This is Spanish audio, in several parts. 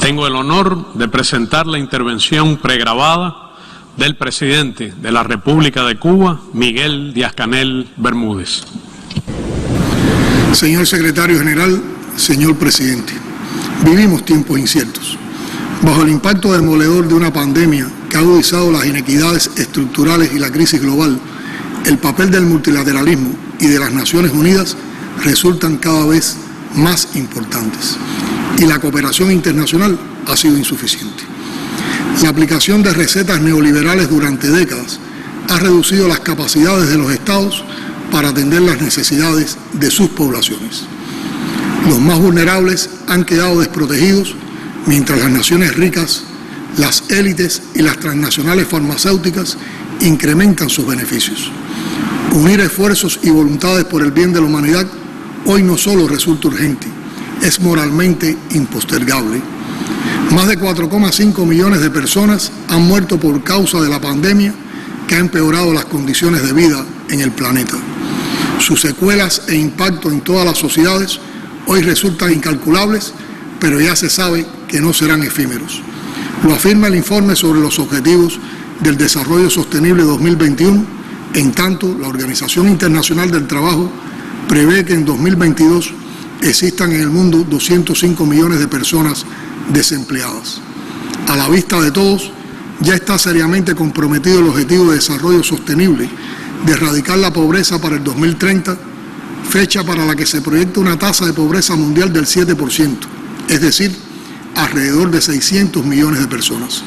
Tengo el honor de presentar la intervención pregrabada del presidente de la República de Cuba, Miguel Díaz-Canel Bermúdez. Señor Secretario General, señor Presidente, vivimos tiempos inciertos. Bajo el impacto demoledor de una pandemia que ha agudizado las inequidades estructurales y la crisis global, el papel del multilateralismo y de las Naciones Unidas resultan cada vez más importantes y la cooperación internacional ha sido insuficiente. La aplicación de recetas neoliberales durante décadas ha reducido las capacidades de los estados para atender las necesidades de sus poblaciones. Los más vulnerables han quedado desprotegidos mientras las naciones ricas, las élites y las transnacionales farmacéuticas incrementan sus beneficios. Unir esfuerzos y voluntades por el bien de la humanidad hoy no solo resulta urgente, es moralmente impostergable. Más de 4,5 millones de personas han muerto por causa de la pandemia que ha empeorado las condiciones de vida en el planeta. Sus secuelas e impacto en todas las sociedades hoy resultan incalculables, pero ya se sabe que no serán efímeros. Lo afirma el informe sobre los Objetivos del Desarrollo Sostenible 2021, en tanto la Organización Internacional del Trabajo prevé que en 2022 existan en el mundo 205 millones de personas desempleadas. A la vista de todos, ya está seriamente comprometido el Objetivo de Desarrollo Sostenible de erradicar la pobreza para el 2030, fecha para la que se proyecta una tasa de pobreza mundial del 7%, es decir, alrededor de 600 millones de personas.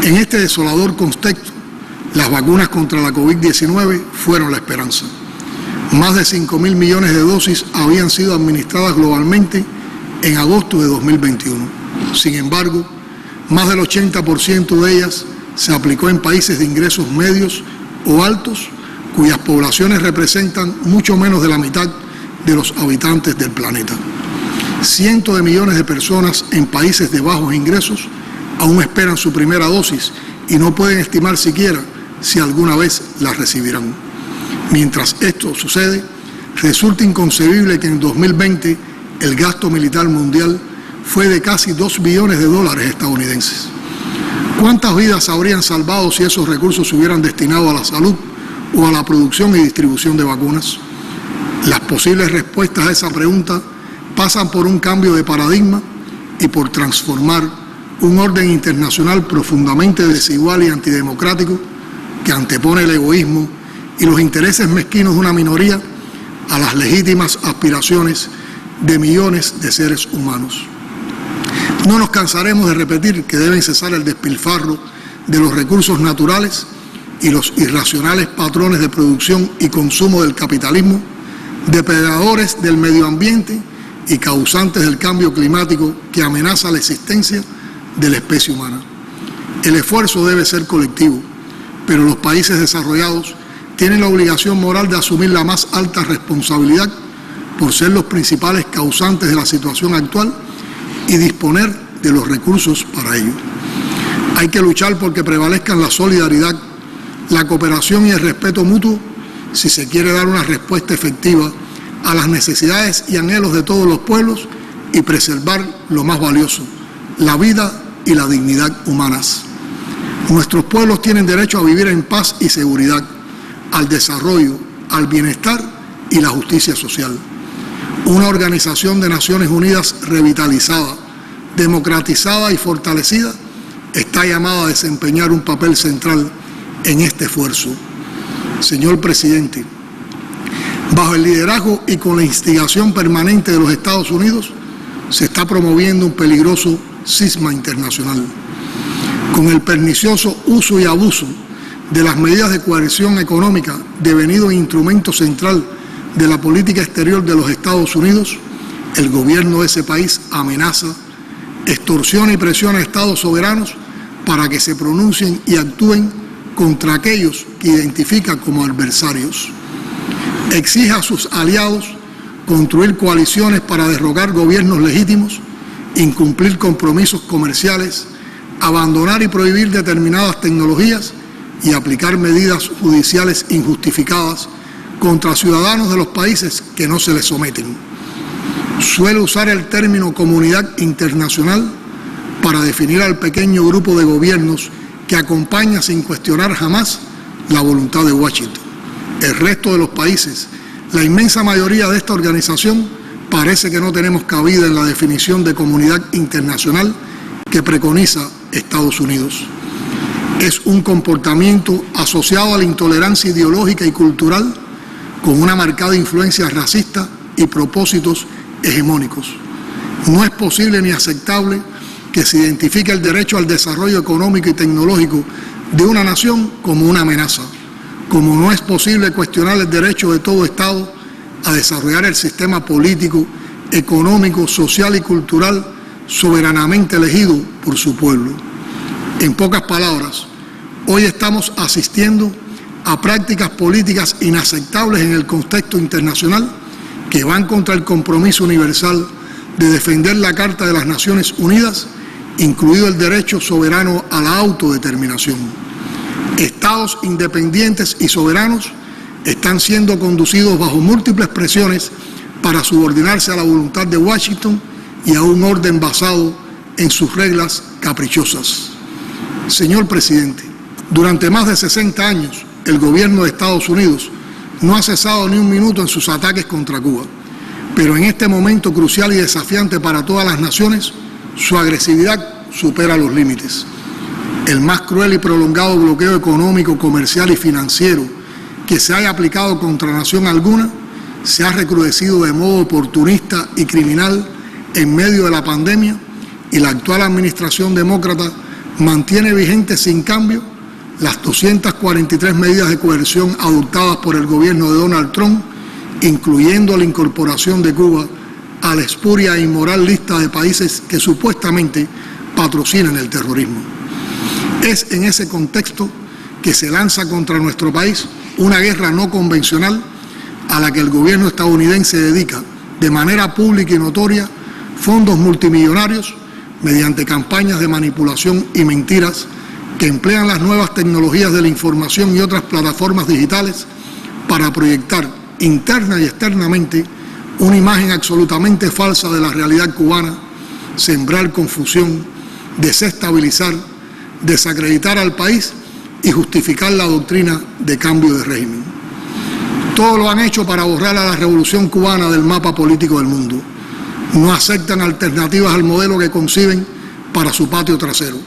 En este desolador contexto, las vacunas contra la COVID-19 fueron la esperanza. Más de 5.000 millones de dosis habían sido administradas globalmente en agosto de 2021. Sin embargo, más del 80% de ellas se aplicó en países de ingresos medios o altos, cuyas poblaciones representan mucho menos de la mitad de los habitantes del planeta. Cientos de millones de personas en países de bajos ingresos aún esperan su primera dosis y no pueden estimar siquiera si alguna vez la recibirán. Mientras esto sucede, resulta inconcebible que en 2020 el gasto militar mundial fue de casi $2 billones estadounidenses. ¿Cuántas vidas habrían salvado si esos recursos se hubieran destinado a la salud o a la producción y distribución de vacunas? Las posibles respuestas a esa pregunta pasan por un cambio de paradigma y por transformar un orden internacional profundamente desigual y antidemocrático que antepone el egoísmo y los intereses mezquinos de una minoría a las legítimas aspiraciones de millones de seres humanos. No nos cansaremos de repetir que deben cesar el despilfarro de los recursos naturales y los irracionales patrones de producción y consumo del capitalismo, depredadores del medio ambiente y causantes del cambio climático que amenaza la existencia de la especie humana. El esfuerzo debe ser colectivo, pero los países desarrollados tienen la obligación moral de asumir la más alta responsabilidad por ser los principales causantes de la situación actual y disponer de los recursos para ello. Hay que luchar porque prevalezcan la solidaridad, la cooperación y el respeto mutuo si se quiere dar una respuesta efectiva a las necesidades y anhelos de todos los pueblos y preservar lo más valioso, la vida y la dignidad humanas. Nuestros pueblos tienen derecho a vivir en paz y seguridad, al desarrollo, al bienestar y la justicia social. Una Organización de Naciones Unidas revitalizada, democratizada y fortalecida está llamada a desempeñar un papel central en este esfuerzo. Señor Presidente, bajo el liderazgo y con la instigación permanente de los Estados Unidos, se está promoviendo un peligroso cisma internacional. Con el pernicioso uso y abuso de las medidas de coerción económica devenido instrumento central de la política exterior de los Estados Unidos, el gobierno de ese país amenaza, extorsiona y presiona a estados soberanos para que se pronuncien y actúen contra aquellos que identifican como adversarios. Exige a sus aliados construir coaliciones para derrocar gobiernos legítimos, incumplir compromisos comerciales, abandonar y prohibir determinadas tecnologías y aplicar medidas judiciales injustificadas contra ciudadanos de los países que no se les someten. Suele usar el término comunidad internacional para definir al pequeño grupo de gobiernos que acompaña sin cuestionar jamás la voluntad de Washington. El resto de los países, la inmensa mayoría de esta organización, parece que no tenemos cabida en la definición de comunidad internacional que preconiza Estados Unidos. Es un comportamiento asociado a la intolerancia ideológica y cultural con una marcada influencia racista y propósitos hegemónicos. No es posible ni aceptable que se identifique el derecho al desarrollo económico y tecnológico de una nación como una amenaza, como no es posible cuestionar el derecho de todo Estado a desarrollar el sistema político, económico, social y cultural soberanamente elegido por su pueblo. En pocas palabras, hoy estamos asistiendo a prácticas políticas inaceptables en el contexto internacional que van contra el compromiso universal de defender la Carta de las Naciones Unidas, incluido el derecho soberano a la autodeterminación. Estados independientes y soberanos están siendo conducidos bajo múltiples presiones para subordinarse a la voluntad de Washington y a un orden basado en sus reglas caprichosas. Señor presidente, durante más de 60 años, el gobierno de Estados Unidos no ha cesado ni un minuto en sus ataques contra Cuba, pero en este momento crucial y desafiante para todas las naciones, su agresividad supera los límites. El más cruel y prolongado bloqueo económico, comercial y financiero que se haya aplicado contra nación alguna se ha recrudecido de modo oportunista y criminal en medio de la pandemia, y la actual administración demócrata mantiene vigentes sin cambio las 243 medidas de coerción adoptadas por el gobierno de Donald Trump, incluyendo la incorporación de Cuba a la espuria e inmoral lista de países que supuestamente patrocinan el terrorismo. Es en ese contexto que se lanza contra nuestro país una guerra no convencional a la que el gobierno estadounidense dedica de manera pública y notoria fondos multimillonarios mediante campañas de manipulación y mentiras que emplean las nuevas tecnologías de la información y otras plataformas digitales para proyectar interna y externamente una imagen absolutamente falsa de la realidad cubana, sembrar confusión, desestabilizar, desacreditar al país y justificar la doctrina de cambio de régimen. Todo lo han hecho para borrar a la revolución cubana del mapa político del mundo. No aceptan alternativas al modelo que conciben para su patio trasero.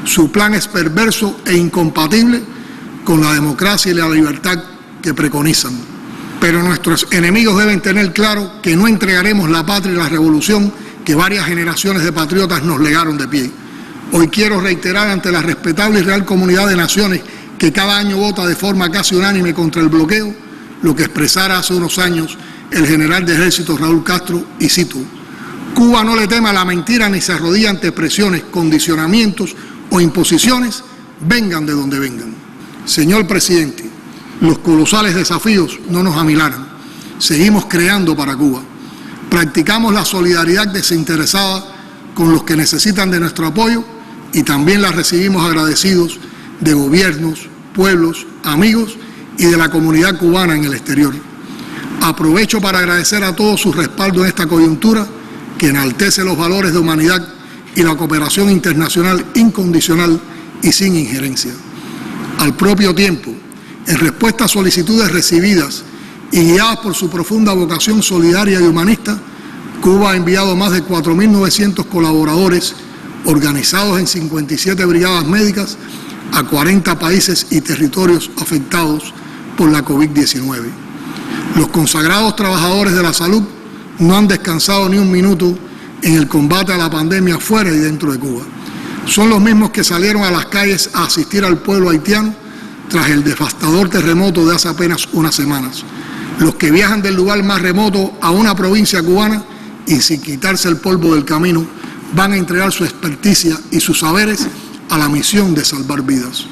Su plan es perverso e incompatible con la democracia y la libertad que preconizan. Pero nuestros enemigos deben tener claro que no entregaremos la patria y la revolución que varias generaciones de patriotas nos legaron de pie. Hoy quiero reiterar ante la respetable y real comunidad de naciones que cada año vota de forma casi unánime contra el bloqueo lo que expresara hace unos años el general de ejército Raúl Castro, y cito: Cuba no le teme a la mentira ni se arrodilla ante presiones, condicionamientos o imposiciones, vengan de donde vengan. Señor presidente, los colosales desafíos no nos amilanan. Seguimos creando para Cuba. Practicamos la solidaridad desinteresada con los que necesitan de nuestro apoyo y también la recibimos agradecidos de gobiernos, pueblos, amigos y de la comunidad cubana en el exterior. Aprovecho para agradecer a todos su respaldo en esta coyuntura que enaltece los valores de humanidad y la cooperación internacional incondicional y sin injerencia. Al propio tiempo, en respuesta a solicitudes recibidas y guiadas por su profunda vocación solidaria y humanista, Cuba ha enviado más de 4.900 colaboradores organizados en 57 brigadas médicas a 40 países y territorios afectados por la COVID-19. Los consagrados trabajadores de la salud no han descansado ni un minuto en el combate a la pandemia fuera y dentro de Cuba. Son los mismos que salieron a las calles a asistir al pueblo haitiano tras el devastador terremoto de hace apenas unas semanas. Los que viajan del lugar más remoto a una provincia cubana y sin quitarse el polvo del camino van a entregar su experticia y sus saberes a la misión de salvar vidas.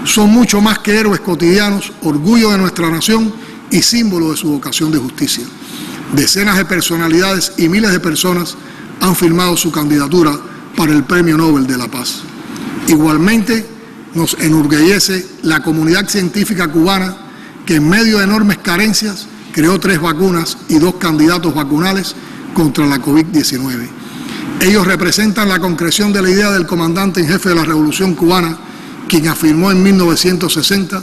Son mucho más que héroes cotidianos, orgullo de nuestra nación y símbolo de su vocación de justicia. Decenas de personalidades y miles de personas han firmado su candidatura para el Premio Nobel de la Paz. Igualmente, nos enorgullece la comunidad científica cubana que en medio de enormes carencias creó 3 vacunas y 2 candidatos vacunales contra la COVID-19. Ellos representan la concreción de la idea del comandante en jefe de la Revolución Cubana, quien afirmó en 1960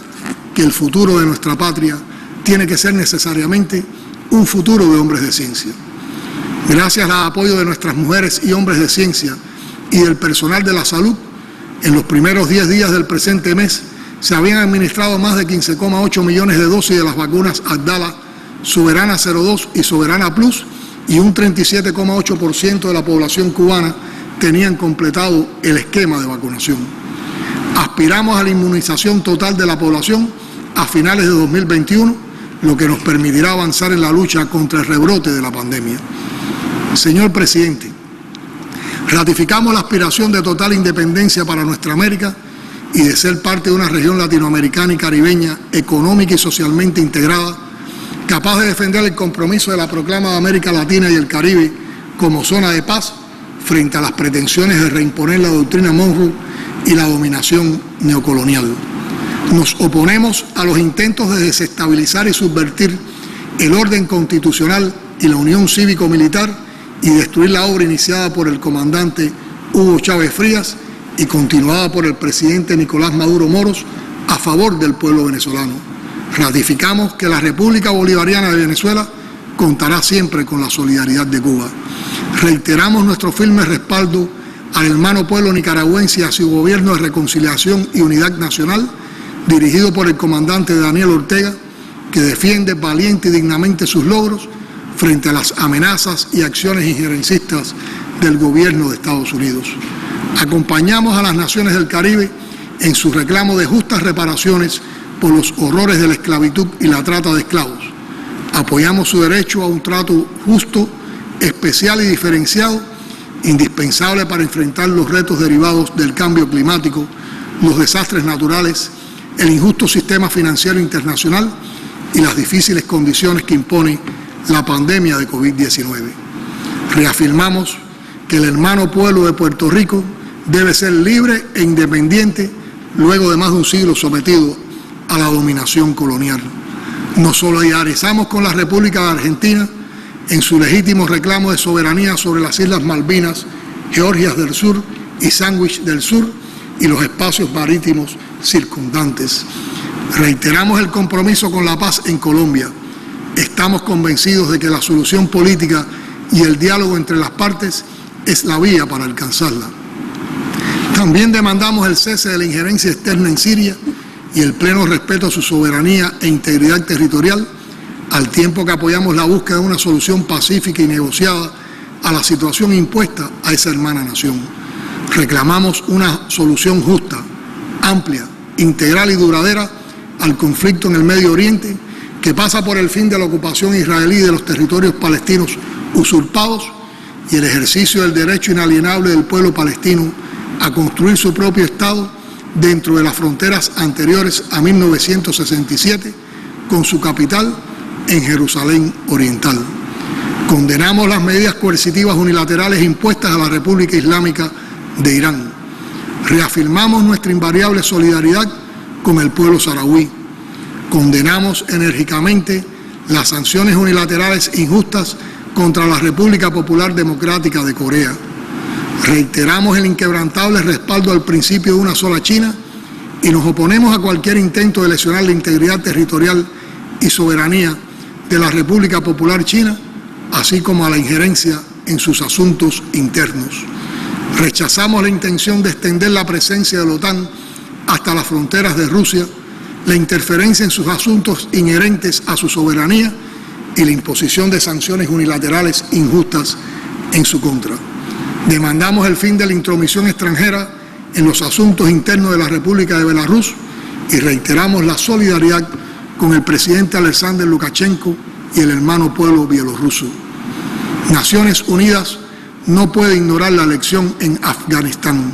que el futuro de nuestra patria tiene que ser necesariamente un futuro de hombres de ciencia. Gracias al apoyo de nuestras mujeres y hombres de ciencia y del personal de la salud, en los primeros 10 días del presente mes se habían administrado más de 15,8 millones de dosis de las vacunas Abdala, Soberana 02 y Soberana Plus, y un 37,8% de la población cubana tenían completado el esquema de vacunación. Aspiramos a la inmunización total de la población a finales de 2021, lo que nos permitirá avanzar en la lucha contra el rebrote de la pandemia. Señor presidente, ratificamos la aspiración de total independencia para nuestra América y de ser parte de una región latinoamericana y caribeña económica y socialmente integrada, capaz de defender el compromiso de la proclama de América Latina y el Caribe como zona de paz frente a las pretensiones de reimponer la doctrina Monroe y la dominación neocolonial. Nos oponemos a los intentos de desestabilizar y subvertir el orden constitucional y la unión cívico-militar y destruir la obra iniciada por el comandante Hugo Chávez Frías y continuada por el presidente Nicolás Maduro Moros a favor del pueblo venezolano. Ratificamos que la República Bolivariana de Venezuela contará siempre con la solidaridad de Cuba. Reiteramos nuestro firme respaldo al hermano pueblo nicaragüense y a su gobierno de reconciliación y unidad nacional, dirigido por el comandante Daniel Ortega, que defiende valiente y dignamente sus logros frente a las amenazas y acciones injerencistas del gobierno de Estados Unidos. Acompañamos a las naciones del Caribe en su reclamo de justas reparaciones por los horrores de la esclavitud y la trata de esclavos. Apoyamos su derecho a un trato justo, especial y diferenciado, indispensable para enfrentar los retos derivados del cambio climático, los desastres naturales, el injusto sistema financiero internacional y las difíciles condiciones que impone la pandemia de COVID-19. Reafirmamos que el hermano pueblo de Puerto Rico debe ser libre e independiente luego de más de un siglo sometido a la dominación colonial. Nos solidarizamos con la República de Argentina en su legítimo reclamo de soberanía sobre las Islas Malvinas, Georgias del Sur y Sandwich del Sur y los espacios marítimos circundantes. Reiteramos el compromiso con la paz en Colombia. Estamos convencidos de que la solución política y el diálogo entre las partes es la vía para alcanzarla. También demandamos el cese de la injerencia externa en Siria y el pleno respeto a su soberanía e integridad territorial, al tiempo que apoyamos la búsqueda de una solución pacífica y negociada a la situación impuesta a esa hermana nación. Reclamamos una solución justa, amplia, integral y duradera al conflicto en el Medio Oriente, que pasa por el fin de la ocupación israelí de los territorios palestinos usurpados y el ejercicio del derecho inalienable del pueblo palestino a construir su propio Estado dentro de las fronteras anteriores a 1967, con su capital en Jerusalén Oriental. Condenamos las medidas coercitivas unilaterales impuestas a la República Islámica de Irán. Reafirmamos nuestra invariable solidaridad con el pueblo saharaui. Condenamos enérgicamente las sanciones unilaterales injustas contra la República Popular Democrática de Corea. Reiteramos el inquebrantable respaldo al principio de una sola China y nos oponemos a cualquier intento de lesionar la integridad territorial y soberanía de la República Popular China, así como a la injerencia en sus asuntos internos. Rechazamos la intención de extender la presencia de la OTAN hasta las fronteras de Rusia, la interferencia en sus asuntos inherentes a su soberanía y la imposición de sanciones unilaterales injustas en su contra. Demandamos el fin de la intromisión extranjera en los asuntos internos de la República de Belarus y reiteramos la solidaridad con el presidente Alexander Lukashenko y el hermano pueblo bielorruso. Naciones Unidas no puede ignorar la elección en Afganistán.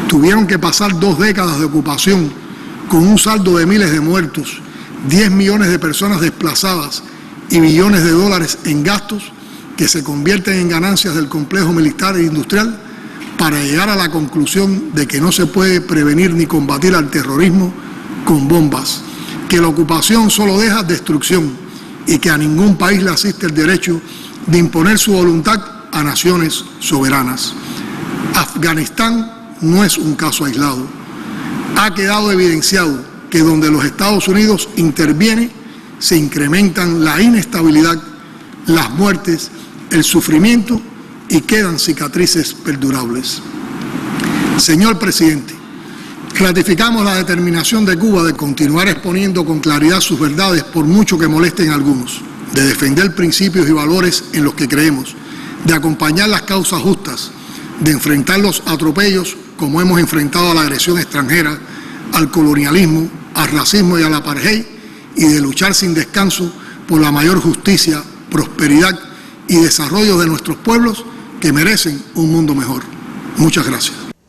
Tuvieron que pasar 2 décadas de ocupación con un saldo de miles de muertos, 10 millones de personas desplazadas y billones de dólares en gastos que se convierten en ganancias del complejo militar e industrial para llegar a la conclusión de que no se puede prevenir ni combatir al terrorismo con bombas, que la ocupación solo deja destrucción y que a ningún país le asiste el derecho de imponer su voluntad a naciones soberanas. Afganistán no es un caso aislado. Ha quedado evidenciado que donde los Estados Unidos interviene se incrementan la inestabilidad, las muertes, el sufrimiento y quedan cicatrices perdurables. Señor presidente, ratificamos la determinación de Cuba de continuar exponiendo con claridad sus verdades por mucho que molesten a algunos, de defender principios y valores en los que creemos, de acompañar las causas justas, de enfrentar los atropellos como hemos enfrentado a la agresión extranjera, al colonialismo, al racismo y al apartheid, y de luchar sin descanso por la mayor justicia, prosperidad y desarrollo de nuestros pueblos que merecen un mundo mejor. Muchas gracias.